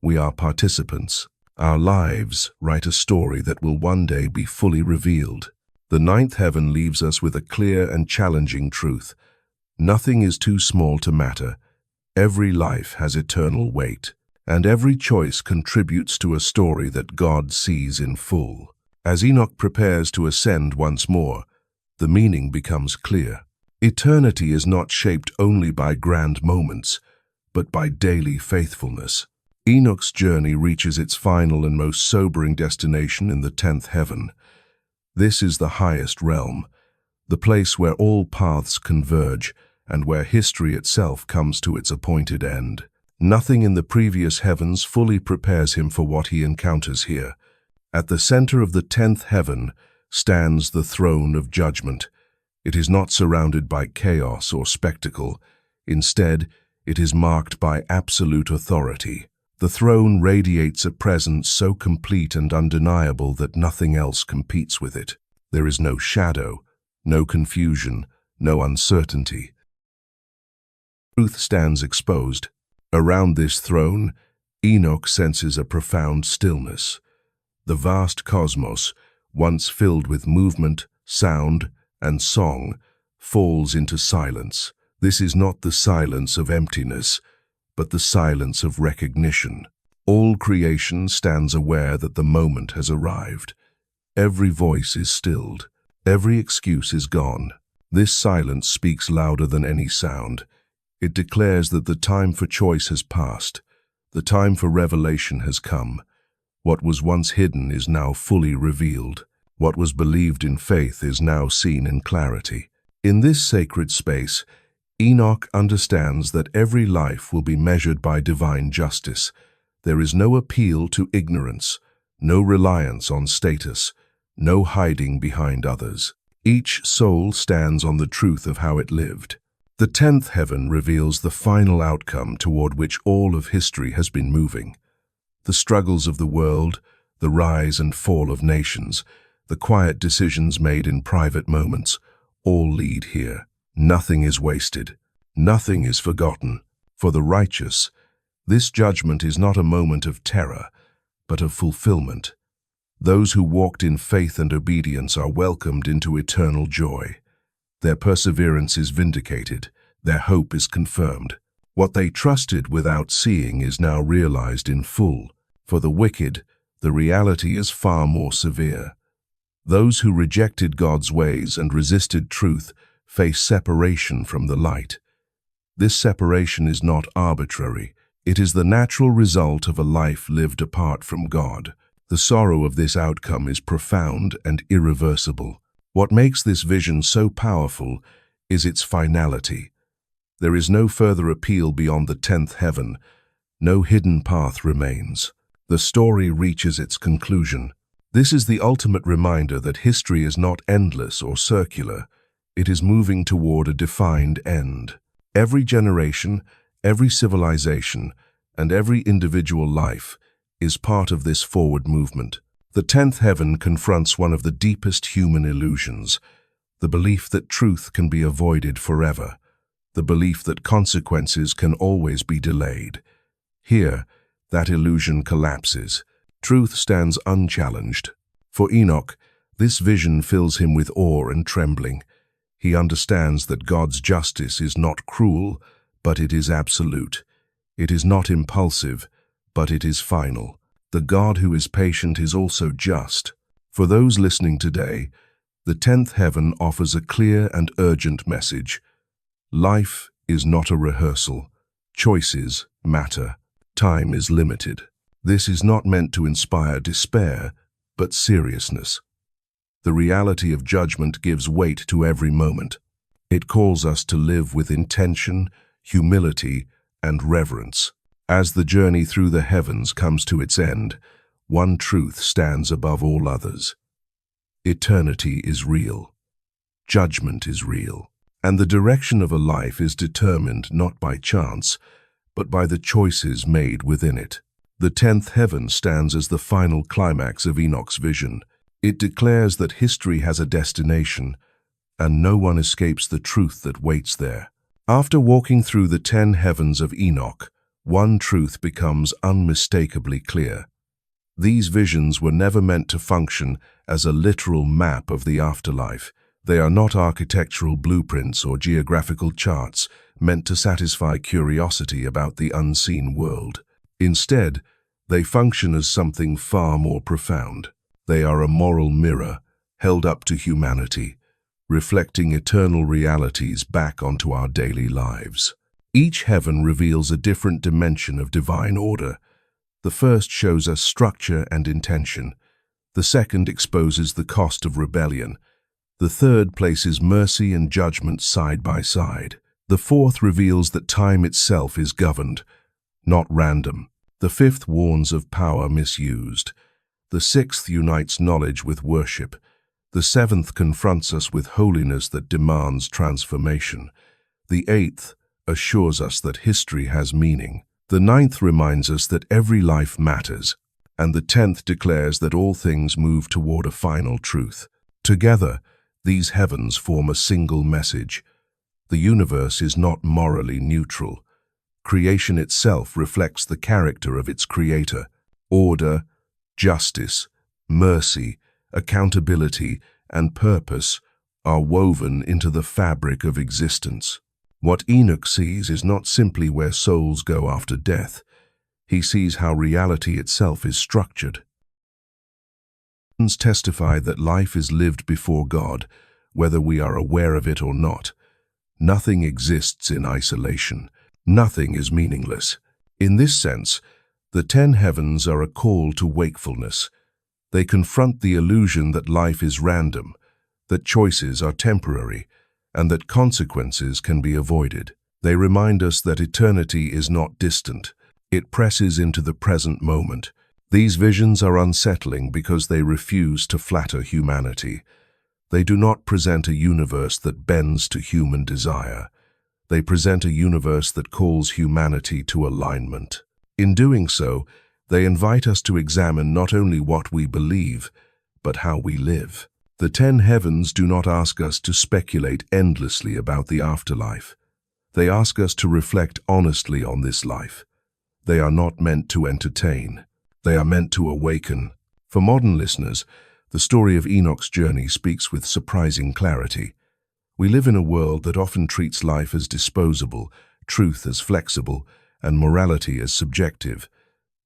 We are participants. Our lives write a story that will one day be fully revealed. The ninth heaven leaves us with a clear and challenging truth. Nothing is too small to matter. Every life has eternal weight, and every choice contributes to a story that God sees in full. As Enoch prepares to ascend once more, the meaning becomes clear. Eternity is not shaped only by grand moments, but by daily faithfulness. Enoch's journey reaches its final and most sobering destination in the 10th heaven. This is the highest realm, the place where all paths converge and where history itself comes to its appointed end. Nothing in the previous heavens fully prepares him for what he encounters here. At the center of the 10th heaven stands the throne of judgment. It is not surrounded by chaos or spectacle. Instead, it is marked by absolute authority. The throne radiates a presence so complete and undeniable that nothing else competes with it. There is no shadow, no confusion, no uncertainty. Truth stands exposed. Around this throne, Enoch senses a profound stillness. The vast cosmos, once filled with movement, sound, and song, falls into silence. This is not the silence of emptiness, but the silence of recognition. All creation stands aware that the moment has arrived. Every voice is stilled. Every excuse is gone. This silence speaks louder than any sound. It declares that the time for choice has passed. The time for revelation has come. What was once hidden is now fully revealed. What was believed in faith is now seen in clarity. In this sacred space, Enoch understands that every life will be measured by divine justice. There is no appeal to ignorance, no reliance on status, no hiding behind others. Each soul stands on the truth of how it lived. The 10th heaven reveals the final outcome toward which all of history has been moving. The struggles of the world, the rise and fall of nations, the quiet decisions made in private moments, all lead here. Nothing is wasted. Nothing is forgotten. For the righteous, this judgment is not a moment of terror, but of fulfillment. Those who walked in faith and obedience are welcomed into eternal joy. Their perseverance is vindicated. Their hope is confirmed. What they trusted without seeing is now realized in full. For the wicked, the reality is far more severe. Those who rejected God's ways and resisted truth face separation from the light. This separation is not arbitrary. It is the natural result of a life lived apart from God. The sorrow of this outcome is profound and irreversible. What makes this vision so powerful is its finality. There is no further appeal beyond the 10th heaven. No hidden path remains. The story reaches its conclusion. This is the ultimate reminder that history is not endless or circular. It is moving toward a defined end. Every generation, every civilization, and every individual life is part of this forward movement. The 10th heaven confronts one of the deepest human illusions, the belief that truth can be avoided forever, the belief that consequences can always be delayed. Here, that illusion collapses. Truth stands unchallenged. For Enoch, this vision fills him with awe and trembling. He understands that God's justice is not cruel, but it is absolute. It is not impulsive, but it is final. The God who is patient is also just. For those listening today, the 10th heaven offers a clear and urgent message. Life is not a rehearsal. Choices matter. Time is limited. This is not meant to inspire despair, but seriousness. The reality of judgment gives weight to every moment. It calls us to live with intention, humility, and reverence. As the journey through the heavens comes to its end, one truth stands above all others. Eternity is real. Judgment is real. And the direction of a life is determined not by chance, but by the choices made within it. The 10th heaven stands as the final climax of Enoch's vision. It declares that history has a destination, and no one escapes the truth that waits there. After walking through the 10 heavens of Enoch, one truth becomes unmistakably clear. These visions were never meant to function as a literal map of the afterlife. They are not architectural blueprints or geographical charts meant to satisfy curiosity about the unseen world. Instead, they function as something far more profound. They are a moral mirror held up to humanity, reflecting eternal realities back onto our daily lives. Each heaven reveals a different dimension of divine order. The first shows us structure and intention. The second exposes the cost of rebellion. The third places mercy and judgment side by side. The fourth reveals that time itself is governed, not random. The fifth warns of power misused. The sixth unites knowledge with worship. The seventh confronts us with holiness that demands transformation. The eighth assures us that history has meaning. The ninth reminds us that every life matters. And the 10th declares that all things move toward a final truth. Together, these heavens form a single message. The universe is not morally neutral. Creation itself reflects the character of its creator. Order, justice, mercy, accountability, and purpose are woven into the fabric of existence. What Enoch sees is not simply where souls go after death. He sees how reality itself is structured. Heavens testify that life is lived before God, whether we are aware of it or not. Nothing exists in isolation. Nothing is meaningless. In this sense, the 10 heavens are a call to wakefulness. They confront the illusion that life is random, that choices are temporary, and that consequences can be avoided. They remind us that eternity is not distant. It presses into the present moment. These visions are unsettling because they refuse to flatter humanity. They do not present a universe that bends to human desire. They present a universe that calls humanity to alignment. In doing so, they invite us to examine not only what we believe, but how we live. The 10 heavens do not ask us to speculate endlessly about the afterlife. They ask us to reflect honestly on this life. They are not meant to entertain. They are meant to awaken. For modern listeners, the story of Enoch's journey speaks with surprising clarity. We live in a world that often treats life as disposable, truth as flexible, and morality as subjective.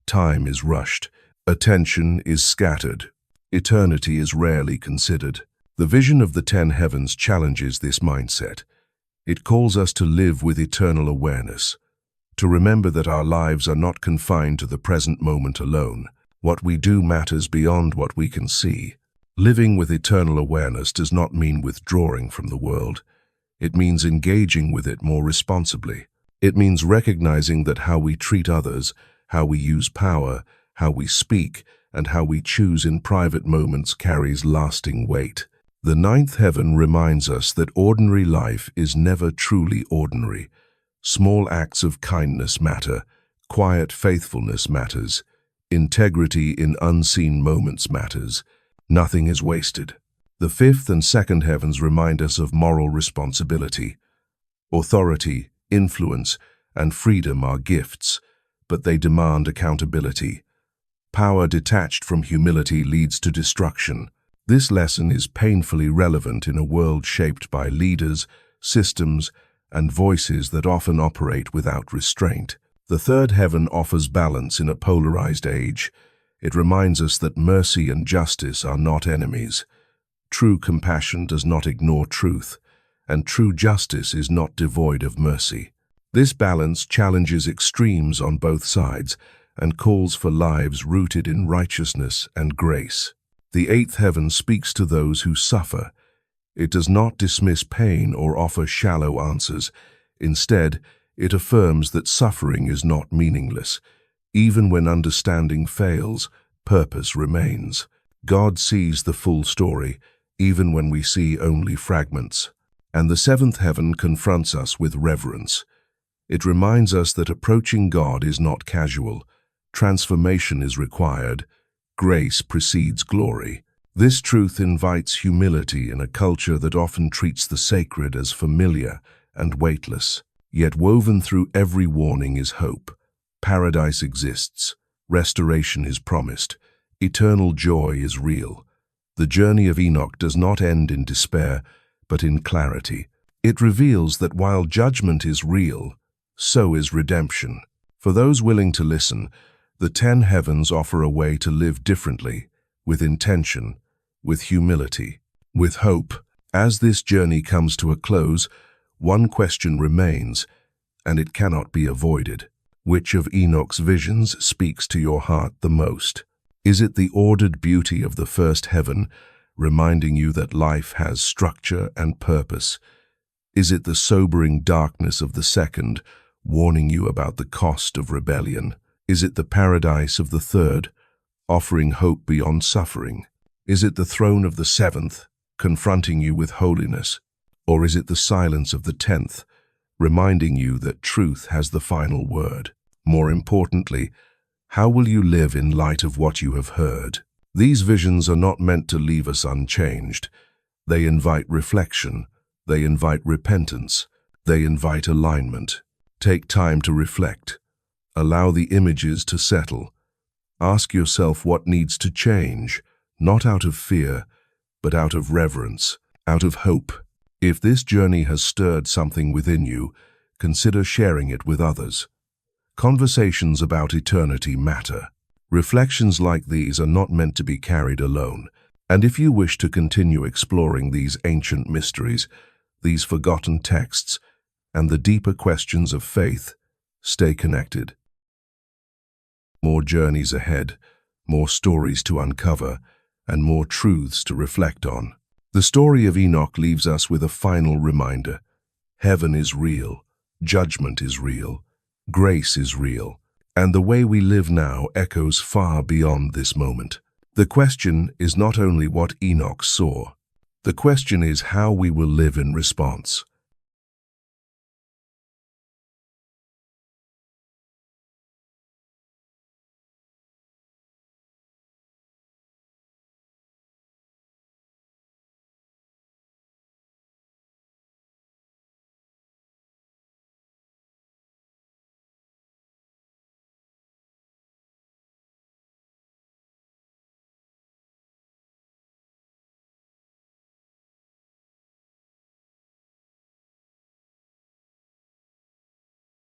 Time is rushed. Attention is scattered. Eternity is rarely considered. The vision of the 10 heavens challenges this mindset. It calls us to live with eternal awareness, to remember that our lives are not confined to the present moment alone. What we do matters beyond what we can see. Living with eternal awareness does not mean withdrawing from the world. It means engaging with it more responsibly. It means recognizing that how we treat others, how we use power, how we speak, and how we choose in private moments carries lasting weight. The ninth heaven reminds us that ordinary life is never truly ordinary. Small acts of kindness matter, quiet faithfulness matters, integrity in unseen moments matters. Nothing is wasted. The fifth and second heavens remind us of moral responsibility. Authority, influence, and freedom are gifts, but they demand accountability. Power detached from humility leads to destruction. This lesson is painfully relevant in a world shaped by leaders, systems, and voices that often operate without restraint. The third heaven offers balance in a polarized age. It reminds us that mercy and justice are not enemies. True compassion does not ignore truth, and true justice is not devoid of mercy. This balance challenges extremes on both sides and calls for lives rooted in righteousness and grace. The eighth heaven speaks to those who suffer. It does not dismiss pain or offer shallow answers. Instead, it affirms that suffering is not meaningless. Even when understanding fails, purpose remains. God sees the full story, even when we see only fragments. And the seventh heaven confronts us with reverence. It reminds us that approaching God is not casual. Transformation is required. Grace precedes glory. This truth invites humility in a culture that often treats the sacred as familiar and weightless. Yet woven through every warning is hope. Paradise exists. Restoration is promised. Eternal joy is real. The journey of Enoch does not end in despair, but in clarity. It reveals that while judgment is real, so is redemption. For those willing to listen, the 10 heavens offer a way to live differently, with intention, with humility, with hope. As this journey comes to a close, one question remains, and it cannot be avoided. Which of Enoch's visions speaks to your heart the most? Is it the ordered beauty of the first heaven, reminding you that life has structure and purpose? Is it the sobering darkness of the second, warning you about the cost of rebellion? Is it the paradise of the third, offering hope beyond suffering? Is it the throne of the seventh, confronting you with holiness? Or is it the silence of the 10th, reminding you that truth has the final word? More importantly, how will you live in light of what you have heard? These visions are not meant to leave us unchanged. They invite reflection. They invite repentance. They invite alignment. Take time to reflect. Allow the images to settle. Ask yourself what needs to change, not out of fear, but out of reverence, out of hope. If this journey has stirred something within you, consider sharing it with others. Conversations about eternity matter. Reflections like these are not meant to be carried alone. And if you wish to continue exploring these ancient mysteries, these forgotten texts, and the deeper questions of faith, stay connected. More journeys ahead, more stories to uncover, and more truths to reflect on. The story of Enoch leaves us with a final reminder. Heaven is real, judgment is real, grace is real, and the way we live now echoes far beyond this moment. The question is not only what Enoch saw. The question is how we will live in response.